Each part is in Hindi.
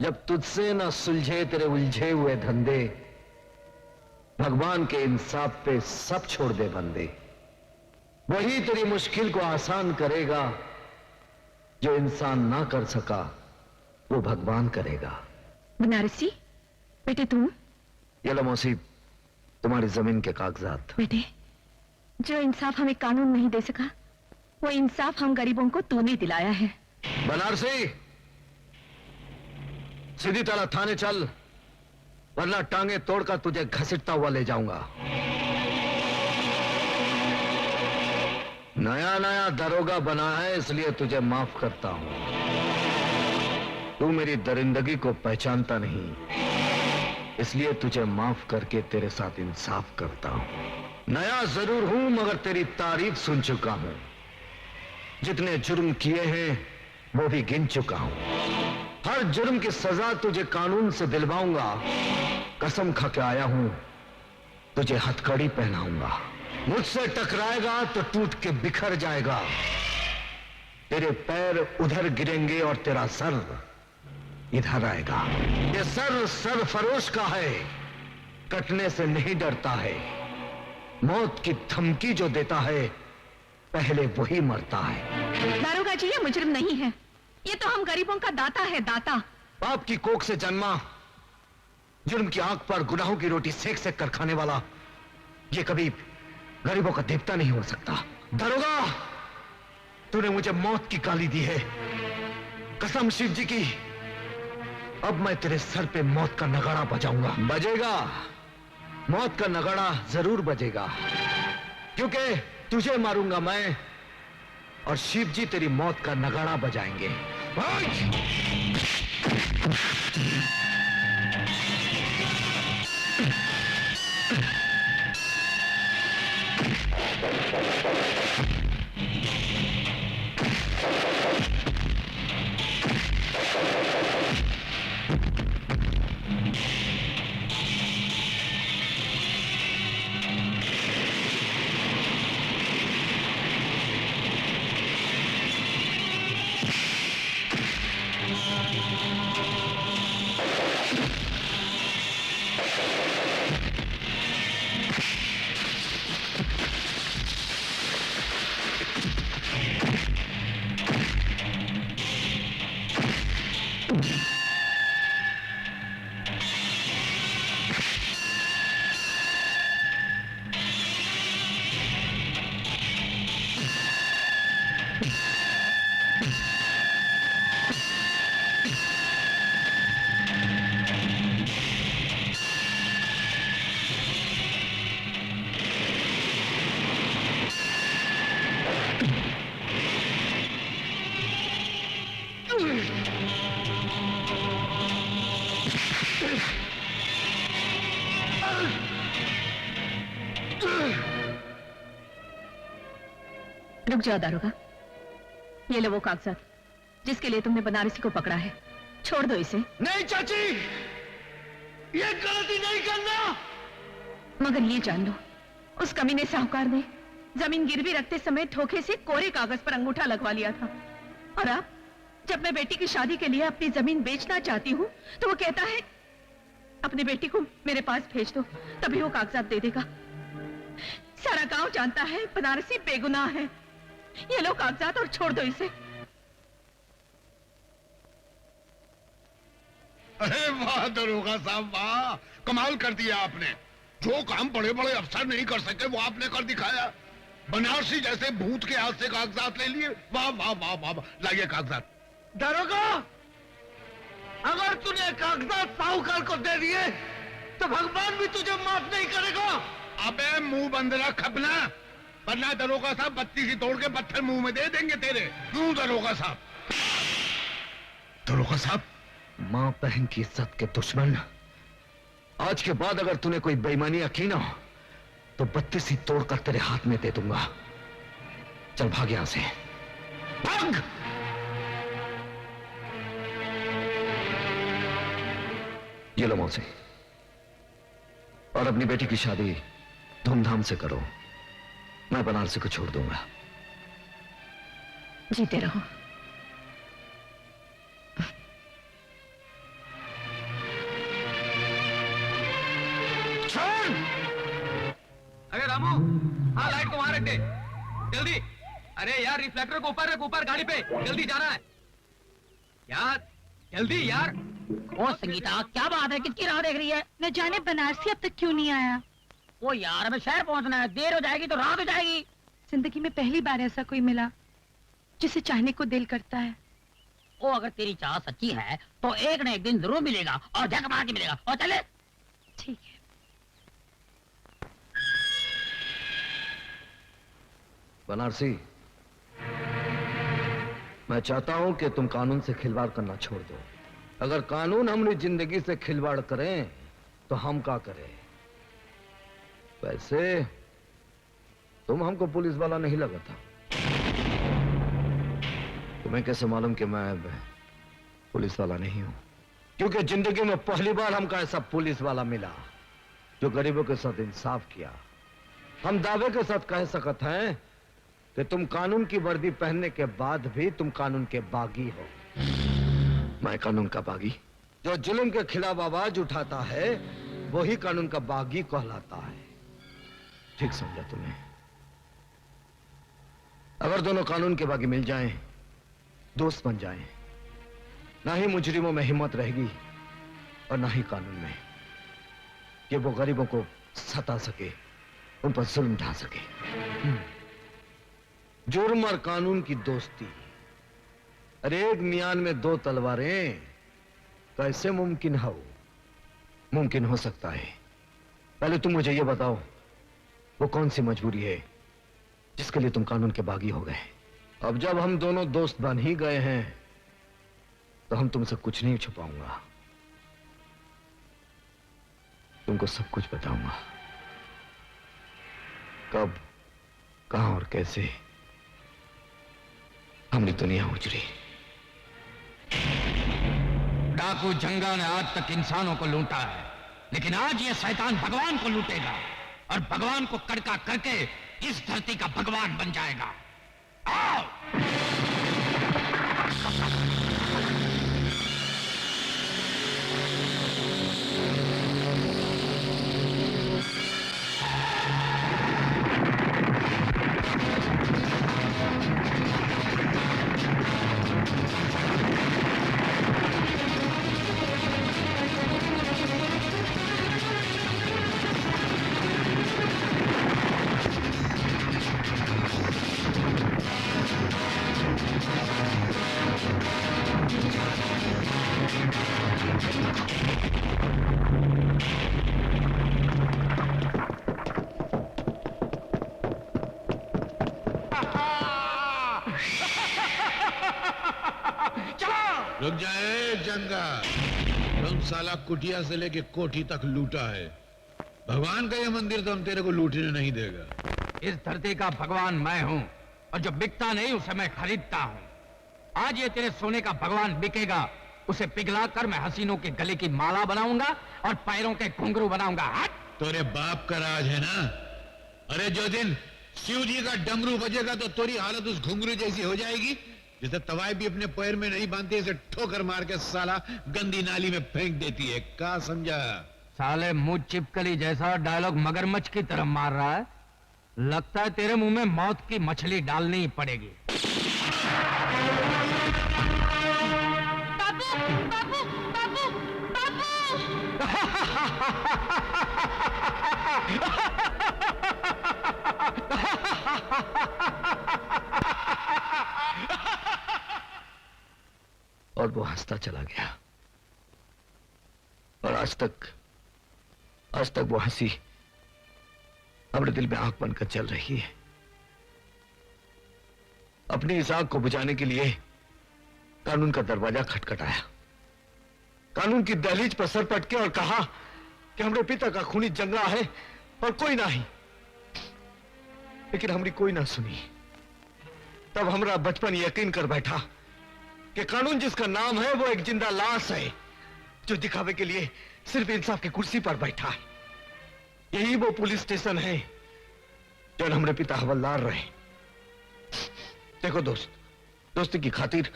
जब तुझसे ना सुलझे तेरे उलझे हुए धंधे, भगवान के इंसाफ पे सब छोड़ दे बंदे। वही तेरी मुश्किल को आसान करेगा, जो इंसान ना कर सका वो भगवान करेगा। बनारसी बेटे तुम? ये लो मौसी, तुम्हारी जमीन के कागजात। बेटे, जो इंसाफ हमें कानून नहीं दे सका, वो इंसाफ हम गरीबों को तूने दिलाया है। बनारसी, सीधी तरह थाने चल, वरना टांगे तोड़कर तुझे घसीटता हुआ ले जाऊंगा। नया नया दरोगा बना है, इसलिए तुझे माफ करता हूं। तू मेरी दरिंदगी को पहचानता नहीं, इसलिए तुझे माफ करके तेरे साथ इंसाफ करता हूं। नया जरूर हूं, मगर तेरी तारीफ सुन चुका हूं। जितने जुर्म किए हैं वो भी गिन चुका हूं। हर जुर्म की सजा तुझे कानून से दिलवाऊंगा। कसम खा के आया हूं, तुझे हथकड़ी पहनाऊंगा। मुझसे टकराएगा तो टूट के बिखर जाएगा। तेरे पैर उधर गिरेंगे और तेरा सर इधर आएगा। ये सर सरफरोश का है, कटने से नहीं डरता है। मौत की धमकी जो देता है, पहले वही मरता है। दारोगा जी, ये मुजरिम नहीं है, ये तो हम गरीबों का दाता है, दाता। बाप की कोख से जन्मा, जुर्म की आंख पर गुनाहों की रोटी सेक सेक कर खाने वाला, ये कभी गरीबों का देवता नहीं हो सकता। दरोगा, तूने मुझे मौत की गाली दी है, कसम शिव जी की। अब मैं तेरे सर पे मौत का नगाड़ा बजाऊंगा। बजेगा, मौत का नगाड़ा जरूर बजेगा, क्योंकि तुझे मारूंगा मैं और शिव जी तेरी मौत का नगाड़ा बजाएंगे। रुक जाओ दारोगा, ये लो वो कागजात जिसके लिए तुमने बनारसी को पकड़ा है। छोड़ दो इसे। नहीं चाची, ये गलती नहीं करना। मगर ये जान लो, उस कमीने साहूकार ने जमीन गिरवी रखते समय धोखे से कोरे कागज पर अंगूठा लगवा लिया था। और अब जब मैं बेटी की शादी के लिए अपनी जमीन बेचना चाहती हूँ, तो वो कहता है अपनी बेटी को मेरे पास भेज दो, तभी वो कागजात दे देगा। सारा गांव जानता है बनारसी बेगुनाह है। ये लो कागजात और छोड़ दो इसे। अरे वाह दरोगा साहब, वाह, कमाल कर दिया आपने। जो काम बड़े बड़े अफसर नहीं कर सके वो आपने कर दिखाया। बनारसी जैसे भूत के हाथ से कागजात ले लिए। वाह वाह वाह वाह, लाइए कागजात। दरोगा, अगर तूने कागजात साहूकार को दे दिए तो भगवान भी तुझे माफ नहीं करेगा। अबे मुंह बंद रख अपना, वरना दरोगा साहब बत्ती सी तोड़ के पत्थर मुंह में दे देंगे तेरे। क्यों दरोगा साहब? दरोगा साहब, मां बहन की इज्जत के दुश्मन, आज के बाद अगर तूने कोई बेईमानी की ना, तो बत्ती सी तोड़कर तेरे हाथ में दे दूंगा। चल भाग यहां से, भाग। ये लो मौसी, और अपनी बेटी की शादी धूमधाम से करो। मैं बनारसी को छोड़ दूंगा। जीते रहो। हाँ लाइट को वहां रख दे जल्दी। अरे यार रिफ्लेक्टर को ऊपर रख, ऊपर गाड़ी पे जल्दी जाना है यार, जल्दी यार। ओ संगीता क्या बात है, किसकी राह देख रही है? न जाने बनारसी अब तक क्यों नहीं आया। ओ यार हमें शहर पहुंचना है, देर हो जाएगी तो रात हो जाएगी। जिंदगी में पहली बार ऐसा कोई मिला जिसे चाहने को दिल करता है। ओ अगर तेरी चाह सच्ची है तो एक न एक दिन जरूर मिलेगा और झक मार के मिलेगा। और चले। ठीक है। बनारसी, मैं चाहता हूं कि तुम कानून से खिलवाड़ करना छोड़ दो। अगर कानून हमारी जिंदगी से खिलवाड़ करें तो हम क्या करें? वैसे तुम हमको पुलिस वाला नहीं लगा था। तुम्हें कैसे मालूम कि मैं पुलिस वाला नहीं हूं? क्योंकि जिंदगी में पहली बार हमको ऐसा पुलिस वाला मिला जो गरीबों के साथ इंसाफ किया। हम दावे के साथ कह सकते हैं कि तुम कानून की वर्दी पहनने के बाद भी तुम कानून के बागी हो। मैं कानून का बागी? जो जुल्म के खिलाफ आवाज उठाता है वही कानून का बागी कहलाता है। ठीक समझा तुम्हें? अगर दोनों कानून के बागी मिल जाएं, दोस्त बन जाएं, ना ही मुजरिमों में हिम्मत रहेगी और ना ही कानून में कि वो गरीबों को सता सके, उन पर जुल्म ढा सके। जुर्म और कानून की दोस्ती, अरे एक मियान में दो तलवारें कैसे मुमकिन हो? मुमकिन हो सकता है। पहले तुम मुझे ये बताओ, वो कौन सी मजबूरी है जिसके लिए तुम कानून के बागी हो गए? अब जब हम दोनों दोस्त बन ही गए हैं तो हम तुमसे कुछ नहीं छुपाऊंगा, तुमको सब कुछ बताऊंगा। कब, कहां और कैसे हमने दुनिया उजड़ी। डाकू जंगा ने आज तक इंसानों को लूटा है, लेकिन आज ये शैतान भगवान को लूटेगा और भगवान को कड़का करके इस धरती का भगवान बन जाएगा। आओ! रुक जाए जंगा, तुम साला कुटिया से लेके कोठी तक लूटा है। भगवान का ये मंदिर तो हम तेरे को लूटने नहीं देगा। इस धरती का भगवान मैं हूं और जो बिकता नहीं उसे मैं खरीदता हूं। आज ये तेरे सोने का भगवान बिकेगा, उसे पिघलाकर मैं हसीनों के गले की माला बनाऊंगा और पैरों के घुंघरू बनाऊंगा। हट! तेरे बाप का राज है ना? अरे जो दिन शिव जी का डमरू बजेगा तो तेरी हालत उस घुंघरू जैसी हो जाएगी जिसे तवाई भी अपने पैर में नहीं बांधती, इसे ठोकर मार के साला गंदी नाली में फेंक देती है। क्या समझा? साले मुंह चिपकली जैसा डायलॉग मगरमच्छ की तरह मार रहा है। लगता है तेरे मुंह में मौत की मछली डालनी ही पड़ेगी। बाबू, बाबू, बाबू, और वो हंसता चला गया। और आज तक वो हंसी हमारे दिल में आंख बनकर चल रही है। अपनी इस आग को बुझाने के लिए कानून का दरवाजा खटखटाया, कानून की दहलीज पर सर पटके और कहा कि हमारे पिता का खूनी जंगा है और कोई नहीं। लेकिन हमारी कोई ना सुनी। तब हमारा बचपन यकीन कर बैठा कि कानून जिसका नाम है वो एक जिंदा लाश है जो दिखावे के लिए सिर्फ इंसाफ की कुर्सी पर बैठा है। यही वो पुलिस स्टेशन है जो हमारे पिता हवलदार रहे। देखो दोस्त, दोस्ती की खातिर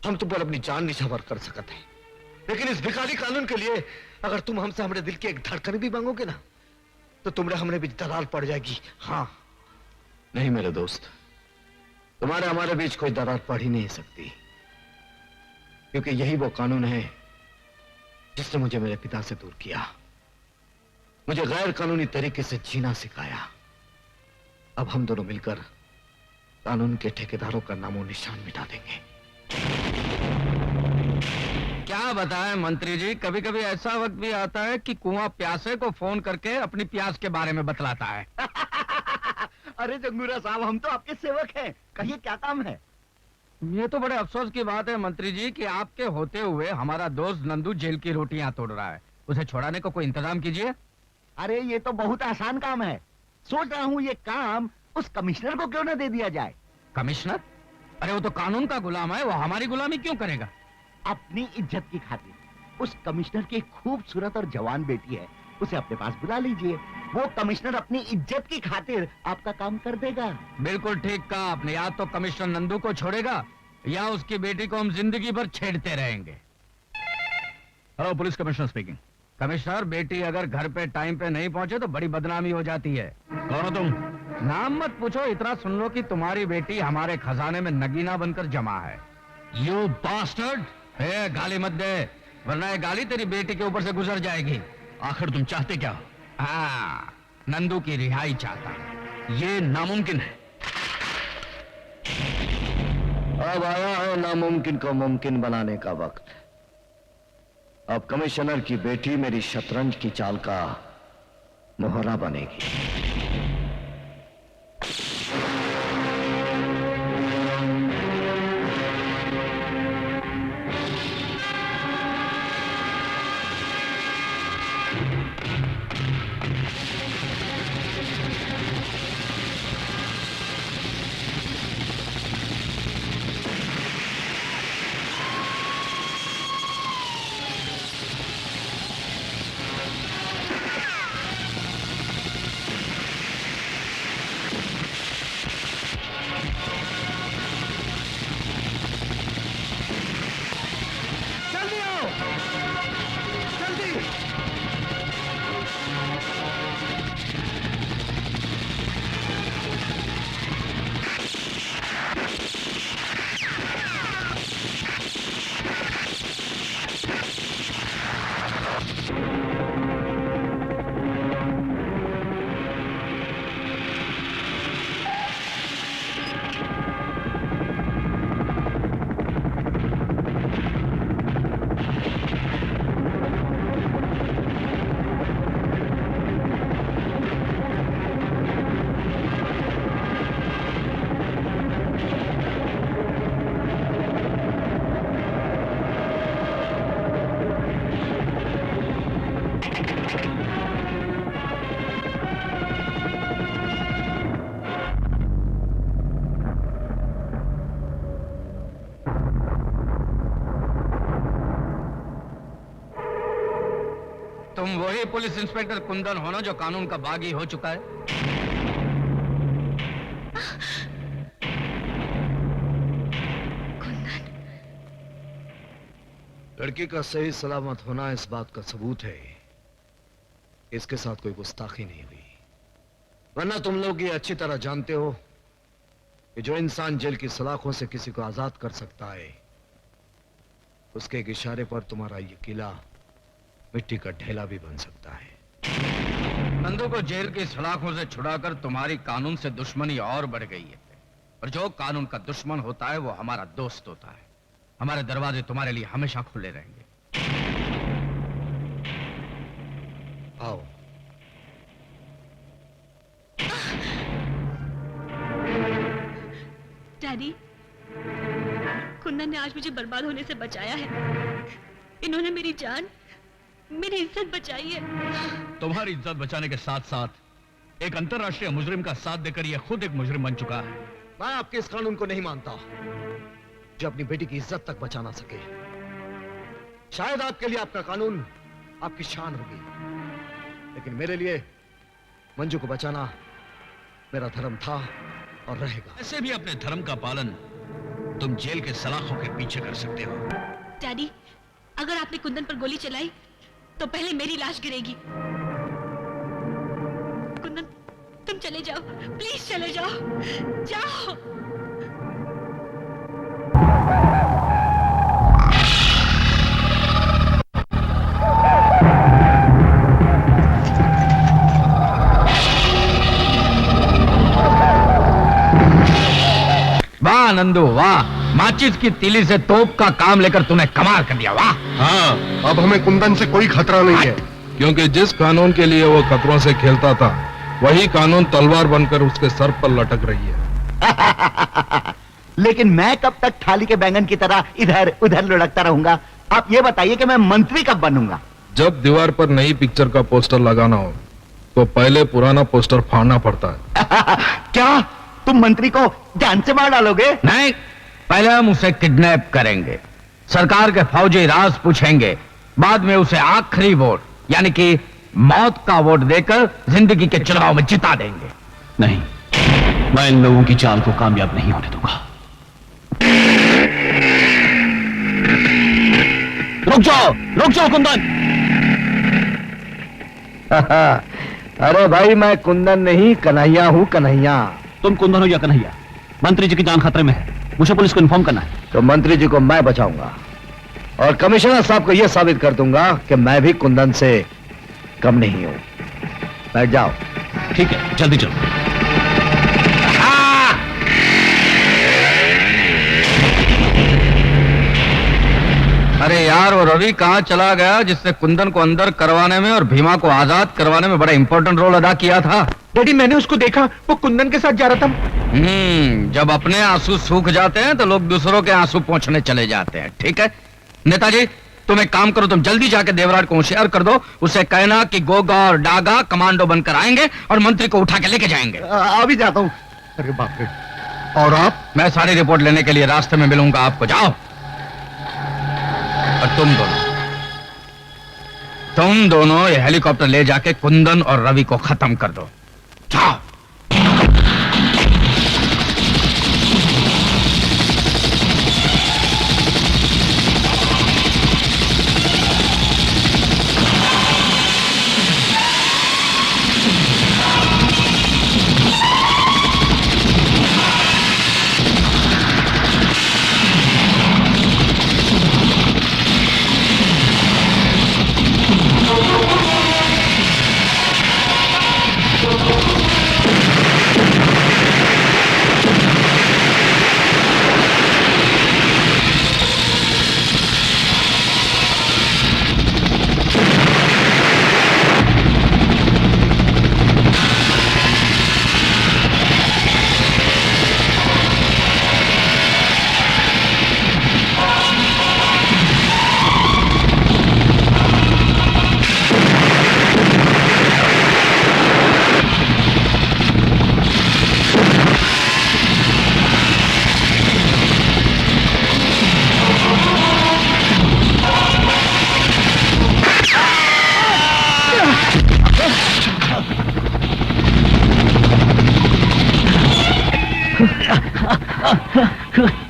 हम तुम पर अपनी जान निछावर कर सकते हैं, लेकिन इस भिखारी कानून के लिए अगर तुम हमसे हमारे दिल की एक धड़कन भी मांगोगे ना तो तुम्हारे हमने भी दरार पड़ जाएगी। हाँ, नहीं मेरे दोस्त, तुम्हारे हमारे बीच कोई दरार पड़ ही नहीं सकती, क्योंकि यही वो कानून है जिसने मुझे मेरे पिता से दूर किया, मुझे गैर कानूनी तरीके से जीना सिखाया। अब हम दोनों मिलकर कानून के ठेकेदारों का नामो निशान मिटा देंगे। क्या बताएं मंत्री जी, कभी कभी ऐसा वक्त भी आता है कि कुआं प्यासे को फोन करके अपनी प्यास के बारे में बतलाता है। अरे जंगूरा साहब, हम तो आपके सेवक हैं, कहिए क्या काम है? ये तो बड़े अफसोस की बात है मंत्री जी कि आपके होते हुए हमारा दोस्त नंदू जेल की रोटियां तोड़ रहा है। उसे छुड़ाने का कोई इंतजाम कीजिए। अरे ये तो बहुत आसान काम है। सोच रहा हूँ ये काम उस कमिश्नर को क्यों न दे दिया जाए। कमिश्नर? अरे वो तो कानून का गुलाम है, वो हमारी गुलामी क्यों करेगा? अपनी इज्जत की खातिर उस कमिश्नर की खूबसूरत और जवान बेटी है, उसे अपने पास बुला लीजिए। वो कमिश्नर अपनी इज्जत की खातिर आपका काम कर देगा। बिल्कुल ठीक कहा आपने। या तो कमिश्नर नंदू को छोड़ेगा या उसकी बेटी को हम जिंदगी भर छेड़ते रहेंगे। Hello, police commissioner speaking. Commissioner, बेटी अगर घर पे टाइम पे नहीं पहुंचे तो बड़ी बदनामी हो जाती है। कौन हो तुम? नाम मत पूछो, इतना सुन लो कि तुम्हारी बेटी हमारे खजाने में नगीना बनकर जमा है। You bastard! गाली मत दे, वरना ये गाली तेरी बेटी के ऊपर से गुजर जाएगी। आखिर तुम चाहते क्या हो? हाँ, नंदू की रिहाई चाहता है। ये नामुमकिन है। अब आया है नामुमकिन को मुमकिन बनाने का वक्त। अब कमिश्नर की बेटी मेरी शतरंज की चाल का मोहरा बनेगी। तुम वही पुलिस इंस्पेक्टर कुंदन हो ना जो कानून का बागी हो चुका है? लड़की का सही सलामत होना इस बात का सबूत है इसके साथ कोई गुस्ताखी नहीं हुई। वरना तुम लोग ये अच्छी तरह जानते हो कि जो इंसान जेल की सलाखों से किसी को आजाद कर सकता है, उसके एक इशारे पर तुम्हारा ये किला मिट्टी का ढेला भी बन सकता है। नंदू को जेल की सलाखों से छुड़ाकर तुम्हारी कानून से दुश्मनी और बढ़ गई है। और जो कानून का दुश्मन होता है वो हमारा दोस्त होता है। हमारे दरवाजे तुम्हारे लिए हमेशा खुले रहेंगे। आओ। डैडी, कुंदन ने आज मुझे बर्बाद होने से बचाया है। इन्होंने मेरी जान, मेरी इज्जत बचाई है। तुम्हारी इज्जत बचाने के साथ साथ एक अंतर्राष्ट्रीय मुजरिम का साथ देकर यह खुद एक मुजरिम बन चुका है। मैं आपके इस कानून को नहीं मानता जो अपनी बेटी की इज्जत तक बचा ना सके। शायद आपके लिए आपका कानून आपकी शान होगी, लेकिन मेरे लिए मंजू को बचाना मेरा धर्म था और रहेगा। ऐसे भी अपने धर्म का पालन तुम जेल के सलाखों के पीछे कर सकते हो। डैडी, अगर आपने कुंदन पर गोली चलाई तो पहले मेरी लाश गिरेगी। कुंदन, तुम तुम चले जाओ, प्लीज चले जाओ, जाओ। वाह नंदू वाह, माचिस की तीली से तोप का काम लेकर तूने कमाल कर दिया, वाह। हाँ, अब हमें कुंदन से कोई खतरा नहीं है, क्योंकि जिस कानून के लिए वो खतरों से खेलता था वही कानून तलवार बनकर उसके सर पर लटक रही है। लेकिन मैं कब तक थाली के बैंगन की तरह इधर उधर लुढ़कता रहूंगा? आप ये बताइए कि मैं मंत्री कब बनूंगा? जब दीवार पर नई पिक्चर का पोस्टर लगाना हो तो पहले पुराना पोस्टर फाड़ना पड़ता है। क्या तुम मंत्री को जान से मार डालोगे? नहीं, पहले हम उसे किडनैप करेंगे, सरकार के फौजी राज पूछेंगे, बाद में उसे आखिरी वोट यानी कि मौत का वोट देकर जिंदगी के चुनाव में जिता देंगे। नहीं, मैं इन लोगों की चाल को कामयाब नहीं होने दूंगा। रुक जाओ कुंदन। अरे भाई, मैं कुंदन नहीं कन्हैया हूँ, कन्हैया। तुम कुंदन हो या कन्हैया, मंत्री जी की जान खतरे में है, मुझे पुलिस को इन्फॉर्म करना है। तो मंत्री जी को मैं बचाऊंगा और कमिश्नर साहब को यह साबित कर दूंगा कि मैं भी कुंदन से कम नहीं हूं। बैठ जाओ। ठीक है, जल्दी चलो। अरे यार, वो रवि कहाँ चला गया जिससे कुंदन को अंदर करवाने में और भीमा को आजाद करवाने में बड़ा इंपॉर्टेंट रोल अदा किया था? डैडी, मैंने उसको देखा, वो कुंदन के साथ जा रहा था। जब अपने आंसू सूख जाते हैं तो लोग दूसरों के आंसू पोंछने चले जाते हैं। ठीक है नेताजी, तुम एक काम करो, तुम जल्दी जाके देवराज को होशियार कर दो, उसे कहना कि गोगा और डागा कमांडो बनकर आएंगे और मंत्री को उठा के लेके जाएंगे। अभी जाता हूँ। अरे बाप रे, और आप? मैं सारी रिपोर्ट लेने के लिए रास्ते में मिलूंगा आपको, जाओ। और तुम दोनों ये हेलीकॉप्टर ले जाके कुंदन और रवि को खत्म कर दो, जाओ।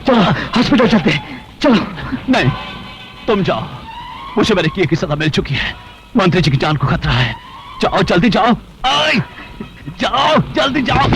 चलो हॉस्पिटल चलते, चलो। नहीं, तुम जाओ, मुझे मेरे किए की सजा मिल चुकी है, मंत्री जी की जान को खतरा है। जाओ, जल्दी जाओ। जाओ, जल्दी जाओ।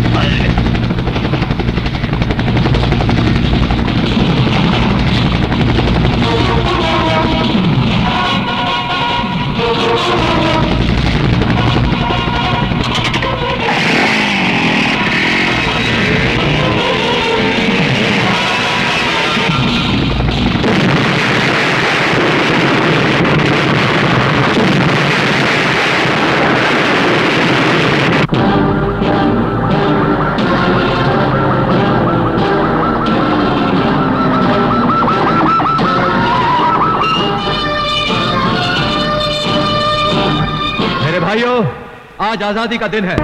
आज आजादी का दिन है।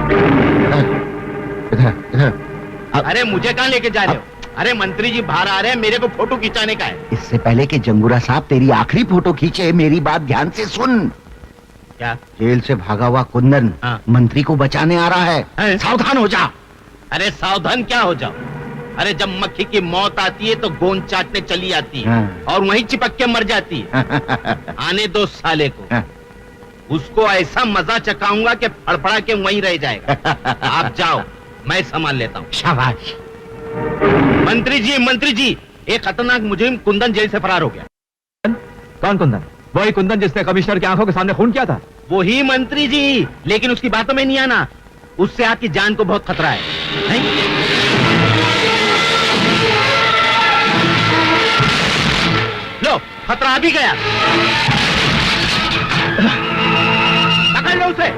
अरे मुझे कहाँ लेके जा रहे हो? अरे मंत्री जी बाहर आ रहे हैं, मेरे को फोटो खिंचाने का है। इससे पहले कि जंगूरा साहब तेरी आखिरी फोटो खींचे, मेरी बात ध्यान से सुन। क्या? जेल से भागा हुआ कुंदन मंत्री को बचाने आ रहा है, सावधान हो जा। अरे सावधान क्या हो जाओ? अरे जब मक्खी की मौत आती है तो गोंद चाटने चली आती है और वहीं चिपक के मर जाती है। आने दो साले को। उसको ऐसा मजा चकाऊंगा कि फड़फड़ा के वहीं रह जाएगा। आप जाओ, मैं संभाल लेता हूँ। शाबाश। मंत्री जी, एक खतरनाक मुजरिम कुंदन जेल से फरार हो गया। कौन कुंदन? वही कुंदन जिसने कमिश्नर की आंखों के सामने खून किया था? वही मंत्री जी, लेकिन उसकी बातों में नहीं आना। उससे आपकी जान को बहुत खतरा है, नहीं? लो, खतरा आ भी गया। पकड़ लो उसे।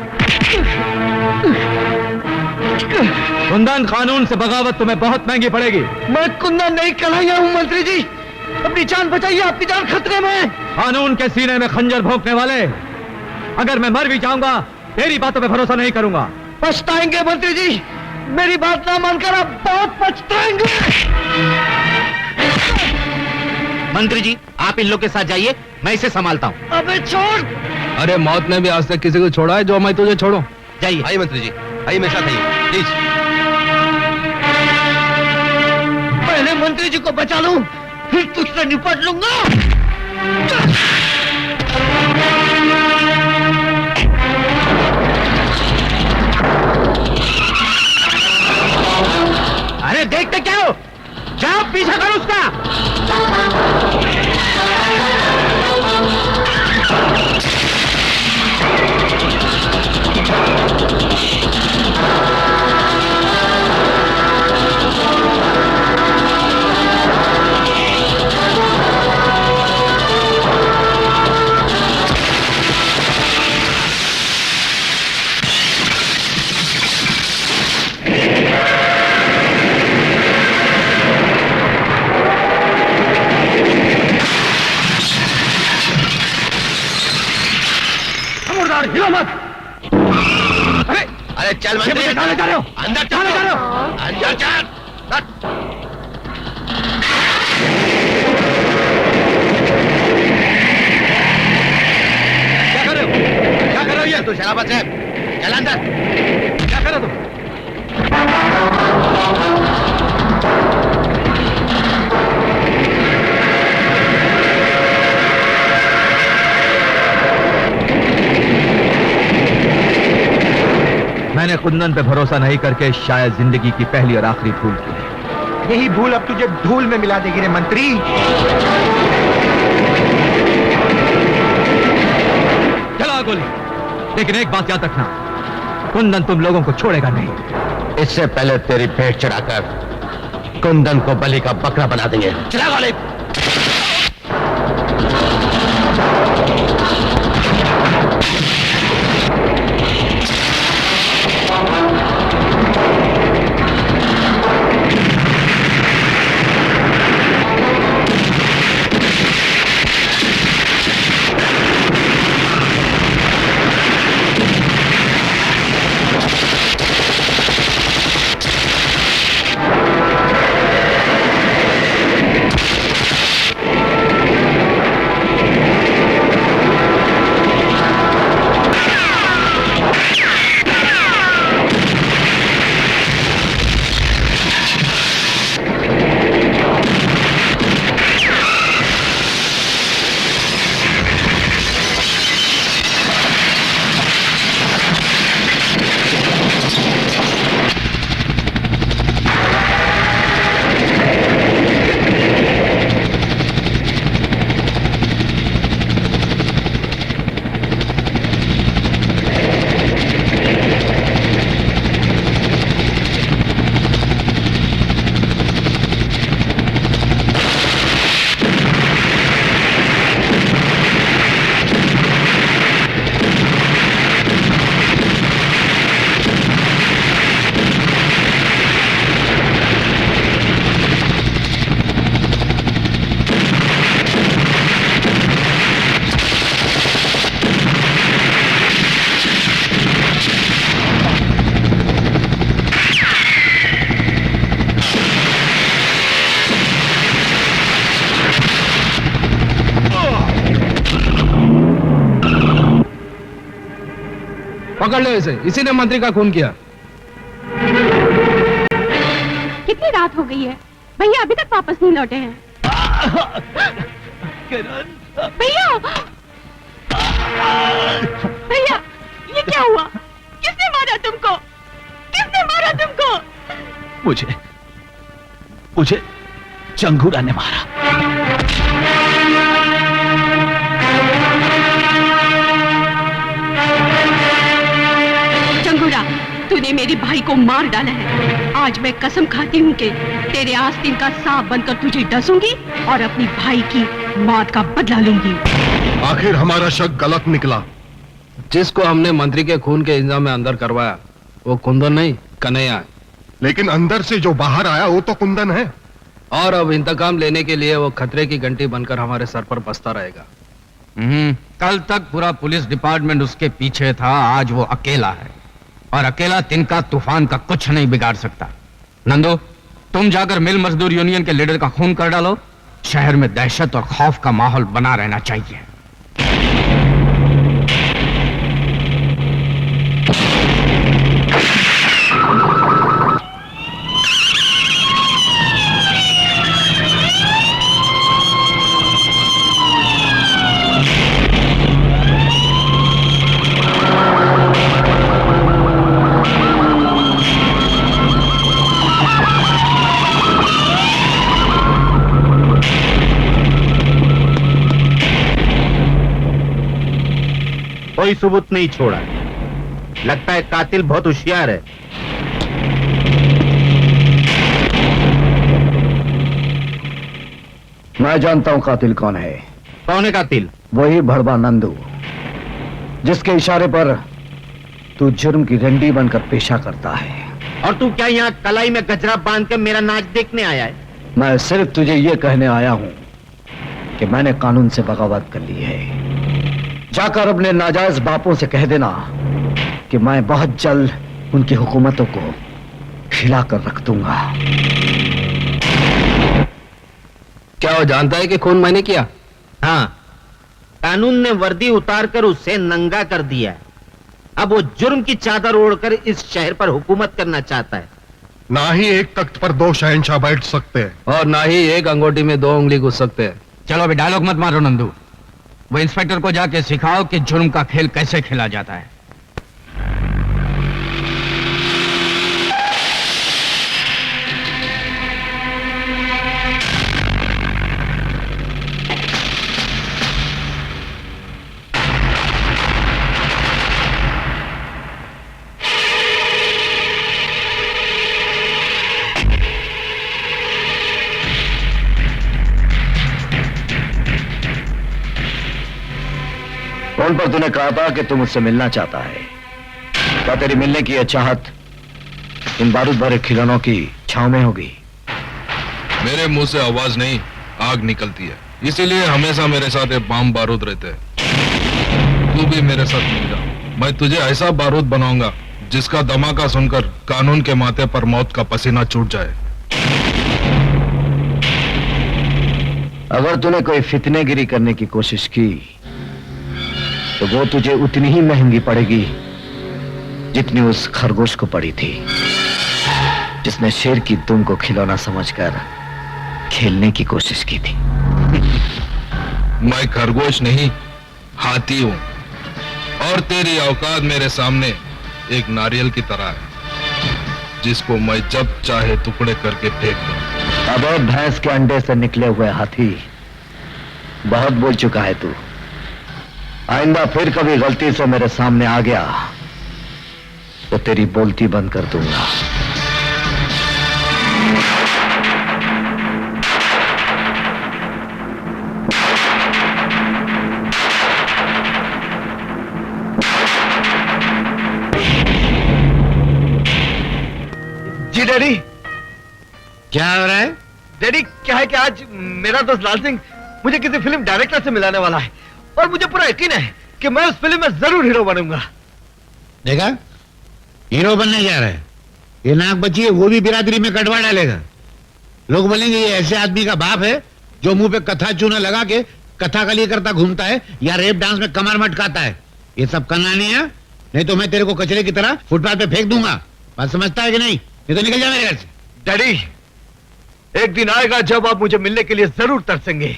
कुंदन, कानून से बगावत तुम्हें बहुत महंगी पड़ेगी। मैं कुंदन नहीं कन्हैया हूँ मंत्री जी। अपनी जान बचाइए, आपकी जान खतरे में है। कानून के सीने में खंजर भोंकने वाले, अगर मैं मर भी जाऊंगा तेरी बातों पे भरोसा नहीं करूंगा। पछताएंगे मंत्री जी, मेरी बात ना मानकर आप बहुत पछताएंगे। मंत्री जी, आप इन लोग के साथ जाइए, मैं इसे संभालता हूँ। अबे छोड़। अरे मौत ने भी आज तक किसी को छोड़ा है जो मैं तुझे छोड़ूं? जाइए। आइए मंत्री जी, आइए मेरे साथ आइए प्लीज। पहले मंत्री जी को बचा लूं, फिर तुझसे निपट लूंगा। अरे देखते क्या हो, जाओ पीछा करो उसका। हिलो मत। अरे चल मंत्री, कहाँ जा रहे हो? अंदर कहाँ जा रहे हो? अंदर चल। क्या कर रहे हो? क्या कर रहे हो ये? तू शराबत है, चल अंदर। क्या कर रहे हो तुम? मैंने कुंदन पे भरोसा नहीं करके शायद जिंदगी की पहली और आखिरी भूल की है। यही भूल अब तुझे धूल में मिला देगी रे मंत्री। चला गोली, लेकिन एक बात याद रखना, कुंदन तुम लोगों को छोड़ेगा नहीं। इससे पहले तेरी भेंट चढ़ाकर कुंदन को बलि का बकरा बना देंगे। चला वाले। पकड़ लो इसे, इसी ने मंत्री का खून किया। कितनी रात हो गई है, भैया अभी तक वापस नहीं लौटे हैं। भैया भैया मुझे जंगूरा ने मारा। जंगूरा, तूने मेरे भाई को मार डाला है। आज मैं कसम खाती हूँ कि तेरे आस्तीन का सांप बनकर तुझे डसूंगी और अपनी भाई की मौत का बदला लूंगी। आखिर हमारा शक गलत निकला। जिसको हमने मंत्री के खून के इल्जाम में अंदर करवाया वो कुंदन नहीं, कन्हैया है। लेकिन अंदर से जो बाहर आया वो तो कुंदन है। और अब इंतकाम लेने के लिए वो खतरे की घंटी बनकर हमारे सर पर बसता रहेगा। कल तक पूरा पुलिस डिपार्टमेंट उसके पीछे था, आज वो अकेला है और अकेला तिनका तूफान का कुछ नहीं बिगाड़ सकता। नंदू, तुम जाकर मिल मजदूर यूनियन के लीडर का खून कर डालो। शहर में दहशत और खौफ का माहौल बना रहना चाहिए। कोई सबूत नहीं छोड़ा। लगता है कातिल बहुत होशियार है। मैं जानता हूं कातिल कौन है। कौन है कातिल? वही भड़वा नंदू, जिसके इशारे पर तू जुर्म की रंडी बनकर पेशा करता है। और तू क्या यहाँ कलाई में गजरा बांध के मेरा नाच देखने आया है? मैं सिर्फ तुझे ये कहने आया हूं कि मैंने कानून से बगावत कर ली है। जाकर अपने नाजायज बापों से कह देना कि मैं बहुत जल्द उनकी हुकूमतों को हिलाकर रख दूंगा। क्या वो जानता है कि खून मैंने किया? हाँ, कानून ने वर्दी उतारकर उसे नंगा कर दिया। अब वो जुर्म की चादर ओढ़कर इस शहर पर हुकूमत करना चाहता है। ना ही एक तख्त पर दो शहंशाह बैठ सकते हैं और ना ही एक अंगूठी में दो उंगली घुस सकते हैं। चलो अभी डायलॉग मत मारो नंदू, वो इंस्पेक्टर को जाके सिखाओ कि जुर्म का खेल कैसे खेला जाता है। फोन पर तूने कहा था कि तू मुझसे मिलना चाहता है। क्या तेरी मिलने की यह चाहत इन बारूद भरे खिलौनों की छांव में होगी? मेरे मुंह से आवाज नहीं, आग निकलती है। इसीलिए हमेशा मेरे साथ एक बम बारूद रहते हैं। तू भी मेरे साथ मिल जा। मैं तुझे ऐसा बारूद बनाऊंगा जिसका धमाका सुनकर कानून के माथे पर मौत का पसीना छूट जाए। अगर तूने कोई फितनेगिरी करने की कोशिश की तो वो तुझे उतनी ही महंगी पड़ेगी जितनी उस खरगोश को पड़ी थी, जिसने शेर की दुम को खिलौना समझकर खेलने की कोशिश की थी। मैं खरगोश नहीं, हाथी हूं और तेरी औकात मेरे सामने एक नारियल की तरह है जिसको मैं जब चाहे टुकड़े करके फेंक दूं। अब भैंस के अंडे से निकले हुए हाथी, बहुत बोल चुका है तू। आइंदा फिर कभी गलती से मेरे सामने आ गया तो तेरी बोलती बंद कर दूंगा। जी डैडी। क्या हो रहा है? डैडी क्या है कि आज मेरा दोस्त लाल सिंह मुझे किसी फिल्म डायरेक्टर से मिलाने वाला है और मुझे पूरा यकीन है कि मैं उस फिल्म में जरूर हीरो बनूंगा। देखा, हीरो बनने जा रहा है। ये नाक बची है, वो भी बिरादरी में कटवा डालेगा। लोग बोलेंगे ये ऐसे आदमी का बाप है जो मुंह पे कथा चूना लगा के कथा कली करता घूमता है या रेप डांस में कमर मटकाता है। ये सब करना नहीं है, नहीं तो मैं तेरे को कचरे की तरह फुटपाथ पे फेंक दूंगा। बात समझता है कि नहीं? ये तो निकल जा मेरे घर से। डैडी, एक दिन आएगा जब आप मुझे मिलने के लिए जरूर तरसेंगे।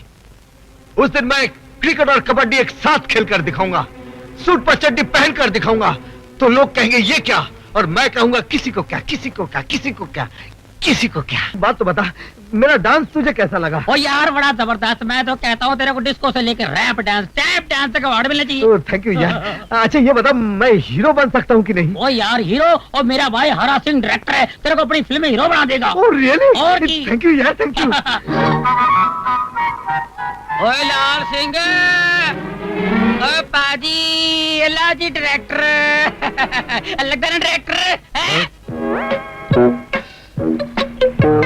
उस दिन मैं क्रिकेट और कबड्डी एक साथ खेलकर दिखाऊंगा, सूट पर चड्डी पहनकर दिखाऊंगा। तो लोग कहेंगे ये क्या, और मैं कहूंगा किसी को क्या, किसी को क्या, किसी को क्या। किसी को क्या बात तो बता, मेरा डांस तुझे कैसा लगा? ओ यार बड़ा जबरदस्त। मैं तो कहता हूँ तेरे को डिस्को से लेकर रैप डांस, टैप डांस तक अवार्ड मिलना चाहिए। थैंक यू यार। अच्छा ये बता, मैं हीरो बन सकता हूँ कि नहीं? ओ यार हीरो, और मेरा भाई हरा सिंह डायरेक्टर है, तेरे को अपनी फिल्म में हीरो बना देगा। Oh really? और की? थैंक यू यार, थैंक यू। ओए लाल सिंह, ओ पाजी, लाजी डायरेक्टर लगता है डायरेक्टर।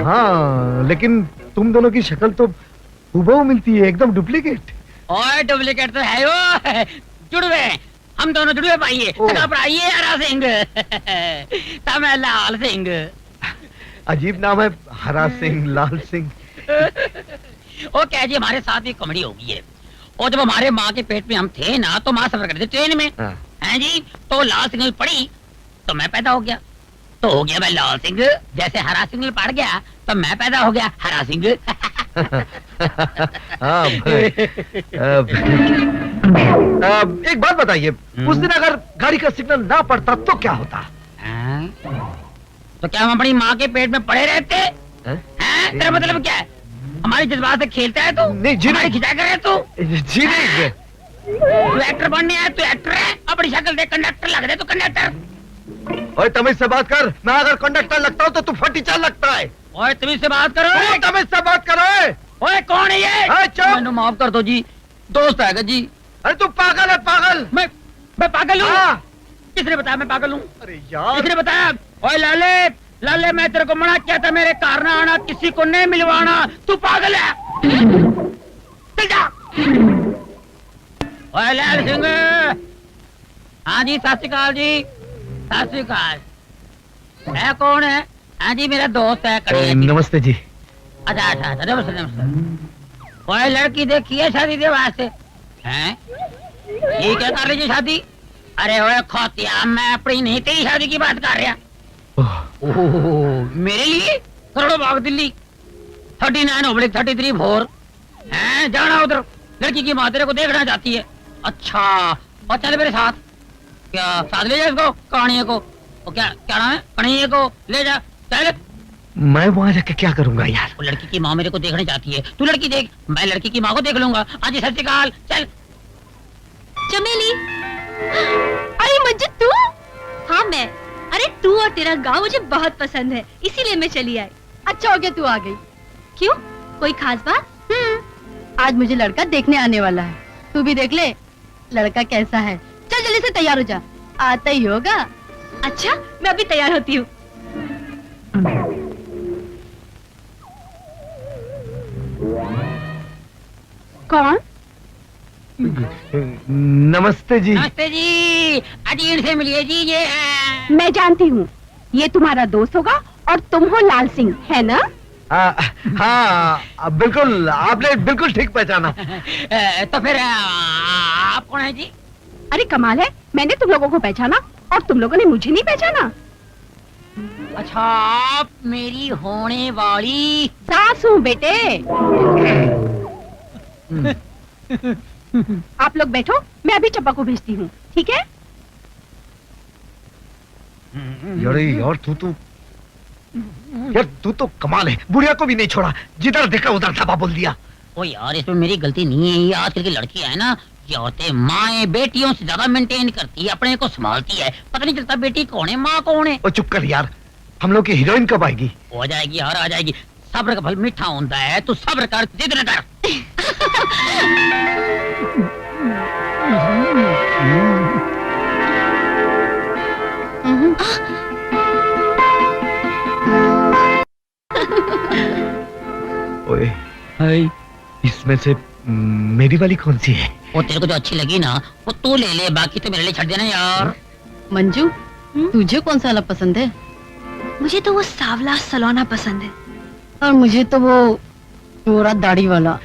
हाँ लेकिन तुम दोनों की शक्ल तो हूबहू मिलती है, एकदम डुप्लीकेट। और डुप्लीकेट तो है वो, जुड़वे, हम दोनों जुड़वे पाइए। घबराइए हरा सिंह तब मैं लाल सिंह। अजीब नाम है, हरा सिंह, लाल सिंह। ओ क्या जी, हमारे साथ भी कॉमेडी हो गई है। और जब हमारे माँ के पेट में हम थे ना, तो माँ सफर करते ट्रेन में, हैं जी, तो लाल सिग्नल पड़ी तो मैं पैदा हो गया, तो हो गया मैं लाल सिंह। जैसे हरा सिग्नल पड़ गया तो मैं पैदा हो गया हरा सिंह। हाँ एक बात बताइए, उस दिन अगर गाड़ी का सिग्नल ना पड़ता तो क्या होता? तो क्या हम अपनी माँ के पेट में पड़े रहते? हैं? तेरा मतलब क्या है? हमारे जज्बात से खेलता है तू? नहीं जी नहीं। खिंचा कर तू? जी नहीं। तू एक्टर बनने आया, तू एक्टर है। अपनी शक्ल देख कंडक्टर लग रहे, तू कंडक्टर। ओए तमीज से बात कर, मैं अगर कंडक्टर लगता हूँ तो तू फटीचार लगता है। ओए तमीज से बात करो। तमीज से बात करो। ओए कौन है ये? मैंने माफ कर दो जी, दोस्त है जी। अरे तू पागल है, पागल। मैं पागल हूँ? किसने बताया मैं पागल हूँ? अरे यार किसने बताया? ओए लाले, लाले मैं तेरे को मना किया था मेरे कार ना आना, किसी को नहीं मिलवाना। तू पागल है, चल जा। ओए लाल सिंह। हाँ जी, सत श्री अकाल जी, सत श्री अकाल। है कौन है? हाँ जी मेरा दोस्त है। नमस्ते जी। अच्छा अच्छा अच्छा, नमस्ते नमस्ते। ओए लड़की देखी है शादी के वास्ते? हैं? ये क्या कर रही है शादी? अरे ओए खोतिया, मैं अपनी नहीं तेरी शादी की बात कर रहा। ओह मेरे लिए करोड़ों बाग दिल्ली 39/33 4 हैं, जाना उधर। लड़की की माँ तेरे को देखना चाहती है। अच्छा और चल मेरे साथ। क्या साथ ले जा इसको, कहानियों को? और क्या क्या नाम है? कहानियों को ले जा, चल। मैं वहां जाके क्या करूंगा यार? वो लड़की की माँ मेरे को देखना चाहती है, तू लड़की देख, मैं लड़की की माँ को देख लूंगा। आज सत श्री अकाल, चल। चमेली, अरे मंजू तू? हाँ मैं। अरे तू और तेरा गांव मुझे बहुत पसंद है, इसीलिए मैं चली आई। अच्छा हो गया तू आ गई। क्यों, कोई खास बात? आज मुझे लड़का देखने आने वाला है, तू भी देख ले लड़का कैसा है। चल जल्दी से तैयार हो जा, आता ही होगा। अच्छा मैं अभी तैयार होती हूँ। कौन? नमस्ते जी। नमस्ते जी, आज इनसे मिलिए जी। ये है, मैं जानती हूँ, ये तुम्हारा दोस्त होगा और तुम हो लाल सिंह, है ना? हाँ बिल्कुल, आपने बिल्कुल ठीक पहचाना। तो फिर आप कौन है जी? अरे कमाल है, मैंने तुम लोगों को पहचाना और तुम लोगों ने मुझे नहीं पहचाना। अच्छा, आप मेरी होने वाली सास हूँ बेटे। आप लोग बैठो, मैं अभी चप्पा को भेजती हूँ, ठीक है? यार तू तो कमाल है, बुढ़िया को भी नहीं छोड़ा, जिधर देखा उधर धाबा बोल दिया। ओ यार इसमें मेरी गलती नहीं है। ये आजकल की लड़कियां है ना, ये औरतें माएँ बेटियों से ज्यादा मेंटेन करती है, अपने को संभालती है, पता नहीं चलता बेटी कौन है माँ कौन है। ओ चुप कर यार, हम लोग की हीरोइन कब आएगी? हो जाएगी यार, आ जाएगी। सब्र का फल मीठा होता है, तू सब्र कर, जिद न कर। ओए, इसमें से मेरी वाली कौन सी है? वो तेरे को जो अच्छी लगी ना वो तू ले ले, बाकी तो मेरे लिए छੱड देना यार। मंजू, तुझे कौन सा वाला पसंद है? मुझे तो वो सावला सलोना पसंद है। और मुझे तो वो गोरा दाढ़ी वाला।